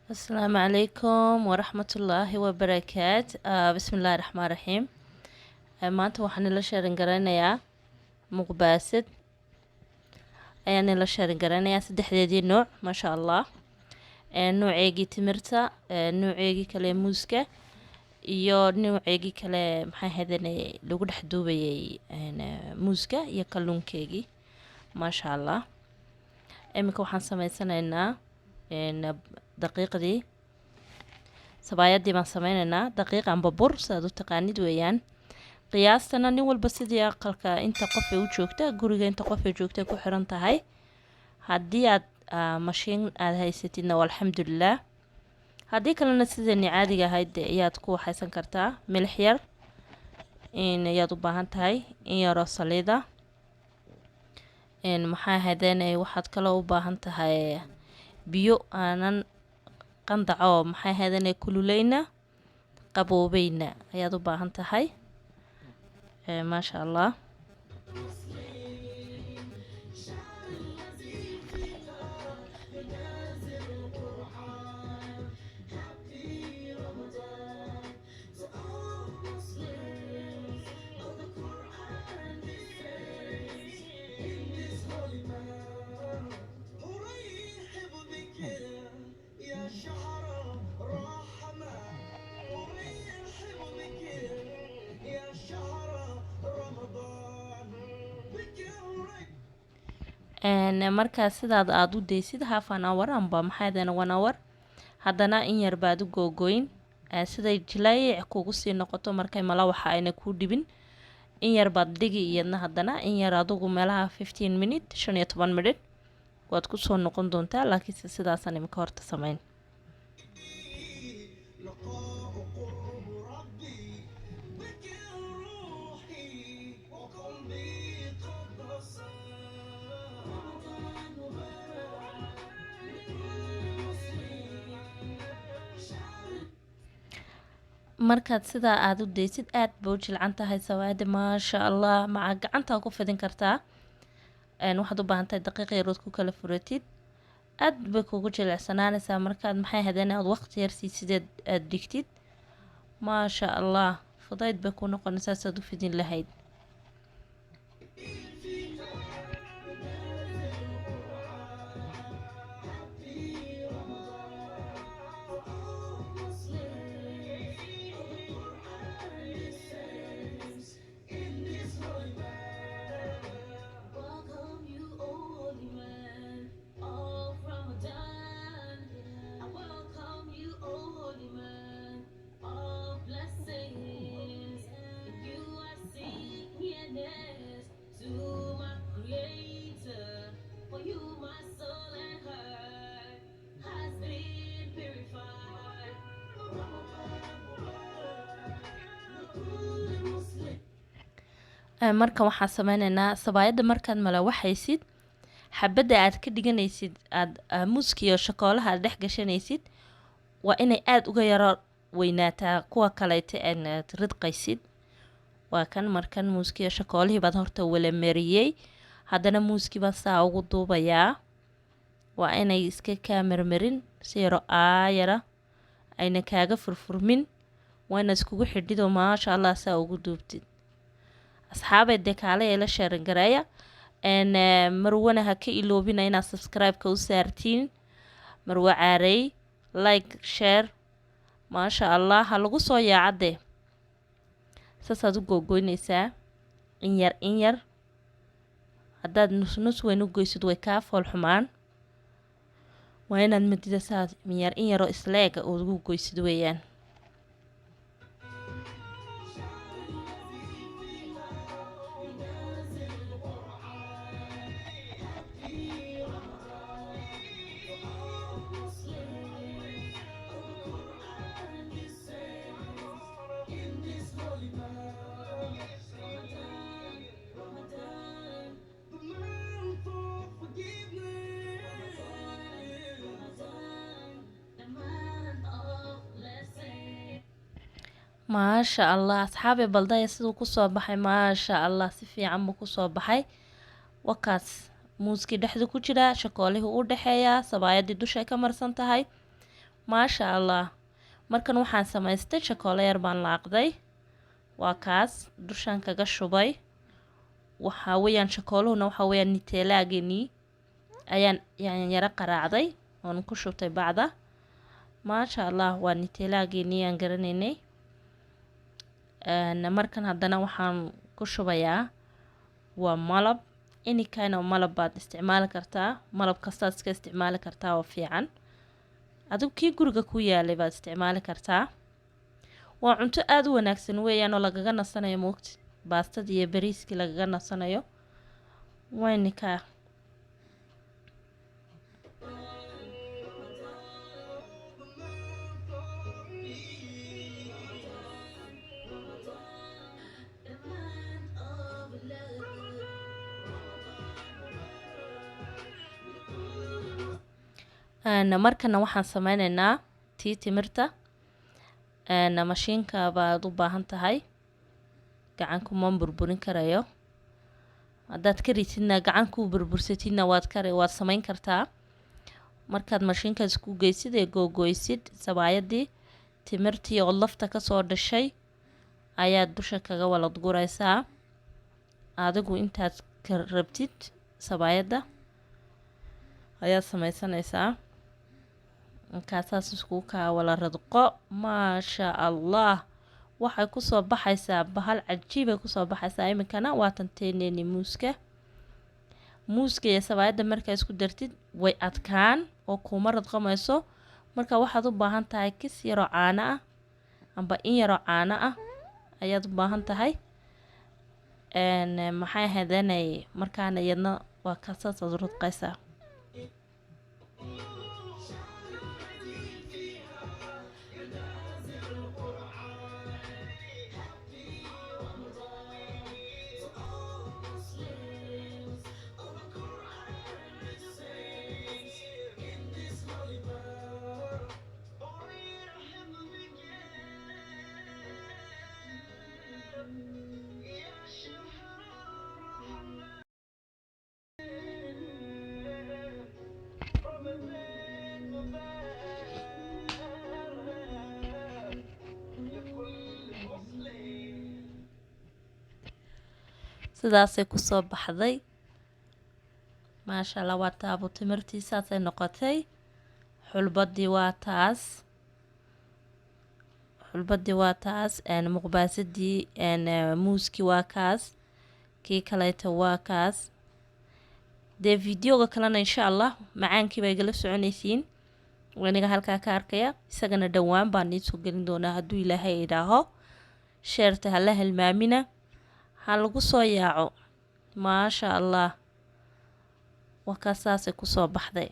السلام عليكم ورحمة الله وبركاته. بسم الله الرحمن الرحيم. maanta waxaan ila sheerin garanayaa muqbaasid ayaan ila sheerin garanayaa saddexdeedii nooc maasha allah. Nooceegii timirta, nooceegii kale muuska iyo nooceegii kale maxay ahaydeen lagu dhex duubayay muuska iyo kalluunkeegii maasha allah. Iminka waxaan sameysanaynaa daqiiqdii sabaayadii baan sameynaynaa, daqiiq amba bur sidaad u taqaanid weeyaan. qiyaastana nin walba sidii aqalka inta qof ay u joogta, guriga inta qof ay joogta ku xiran tahay. haddii aad mashiin aad haysatidna waa alxamdulilah, haddii kalena sideeni caadiga ahayd ayaad ku waxaysan kartaa. milix yar ayaad u baahan tahay, in yaroo saliida, maxay ahaydeen waxaad kaloo u baahan tahay biyo aanan qandaco maxay ahaydeen kululeyna qaboobeyna ayaad u baahan tahay. maasha allah. markaa sidaad aad u deysid half an hour amba maxay ahaydeen 1 hour, haddana in yar baad u googoyn siday jilaayic kugu sii noqoto markay malawaxa ayna kuu dhibin. in yar baad dhigi iyadna haddana in yar adugu meelaha 15 minute 15 minute waad ku soo noqon doontaa. laakiinse sidaasaan imika horta sameyn. markaad sidaa aad u deysid aad ba u jilcan tahay sawaada maasha allah. maca gacantaa ku fidin kartaa. waxaad u baahan tahay daqiiq yarood ku kala furatid, aad bay kugu jilicsanaanaysaa markaad maxay ahaydeen aad waqti yar sideed aad dhigtid. maasha allah fudayd bay ku noqonaysaa saad u fidin lahayd. marka waxaan sameynaynaa sabaayadda markaad malawaxaysid, xabadda aad ka dhiganaysid aad muuska iyo shakoolaha aad dhex gashanaysid waa inay aad uga yaro weynaataa kuwa kaleeta aad ridqaysid. waa kan markan muuski iyo shakoolihii baad horta wala mariyey, haddana muuskii baan saa ugu duubayaa. waa inay iska kaa marmarin si yaro aayara ayna kaaga furfurmin, waa inaad iskugu xidhidoo maasha allah saa ugu duubtid. asxaabay dee kaale ee la sheeran gareeya. marwana ha ka iloobina inaad subscribe-ka u saartiin. marwa caarey like share maasha allah ha lagu soo yaacadee. saasaad u googoynaysaa in yar in yar. haddaad nus weyn u goysid way kaa fool xumaan. waa inaad madida saad in yaroo isleega ugu goysid weeyaan. maasha allah asxaabi baldaya siduu kusoo baxay maasha allah si fiican buu kusoo baxay. Wakaas muuskii dhexda ku jira, shakoolihii u dhexeeyaa, sabaayadii dushay ka marsan tahay. maasha allah. Markan waxaan samaystay shakoolo yar baan laaqday, waa kaas dushaan kaga shubay. waxaa weeyaan shakooluhuna waxaa weeyaan niteelaagenii ayaan yara qaraacday oon ku shubtay bacda. maasha allah waa niteelaagenii aan garanaynay. markan haddana waxaan ku shubayaa waa malab, any kind of malab baad isticmaali kartaa, malab kastaad iska isticmaali kartaa oo fiican, adigu kii guriga ku yaalay baad isticmaali kartaa. waa cunto aada u wanaagsan weeyaan oo lagaga nasanayo moogti, baastadii iyo bariiskii lagaga nasanayo. waynikaa markana waxaan sameyneynaa tii timirta. mashiinka baad u baahan tahay, gacan kuma burburin karayo. haddaad karitidna gacan ku burbursatidna waad samayn kartaa. markaad mashiinkaas ku geysid ee googoysid sabaayadii, timirtii oo lafta kasoo dhashay ayaad dusha kaga walad guraysaa, adigu intaad ka rabtid sabaayadda ayaad samaysanaysaa. markaasaas iskugu kaa wala radqo. maasha allah waxay kusoo baxaysaa bahal cajiibay kusoo baxaysaa. iminkana waa tanteeneeni muuska iyo sabaayadda markaa isku dartid way adkaan oo kuma radqamayso. marka waxaad u baahan tahay kis yaroo caano ah amba in yaroo caano ah ayaad u baahan tahay. maxay hadanay markaana iyadna waa kasaasaad radqaysaa. sidaasay kusoo baxday. maasha allah waa taabo timirtii saasay noqotay. xulbadii waa taas, muqbaasadii muuskii waa kaas, kii kaleeta waa kaas. dee videoga kalena insha allah macaankii bay igala soconaysiin, waniga halkaa ka arkaya. isagana dhowaan baan iisoo gelin doonaa hadduu ilaahay idhaaho. sheerta hala hilmaamina, ha lagu soo yaaco. maasha allah waa kaas saasay kusoo baxday.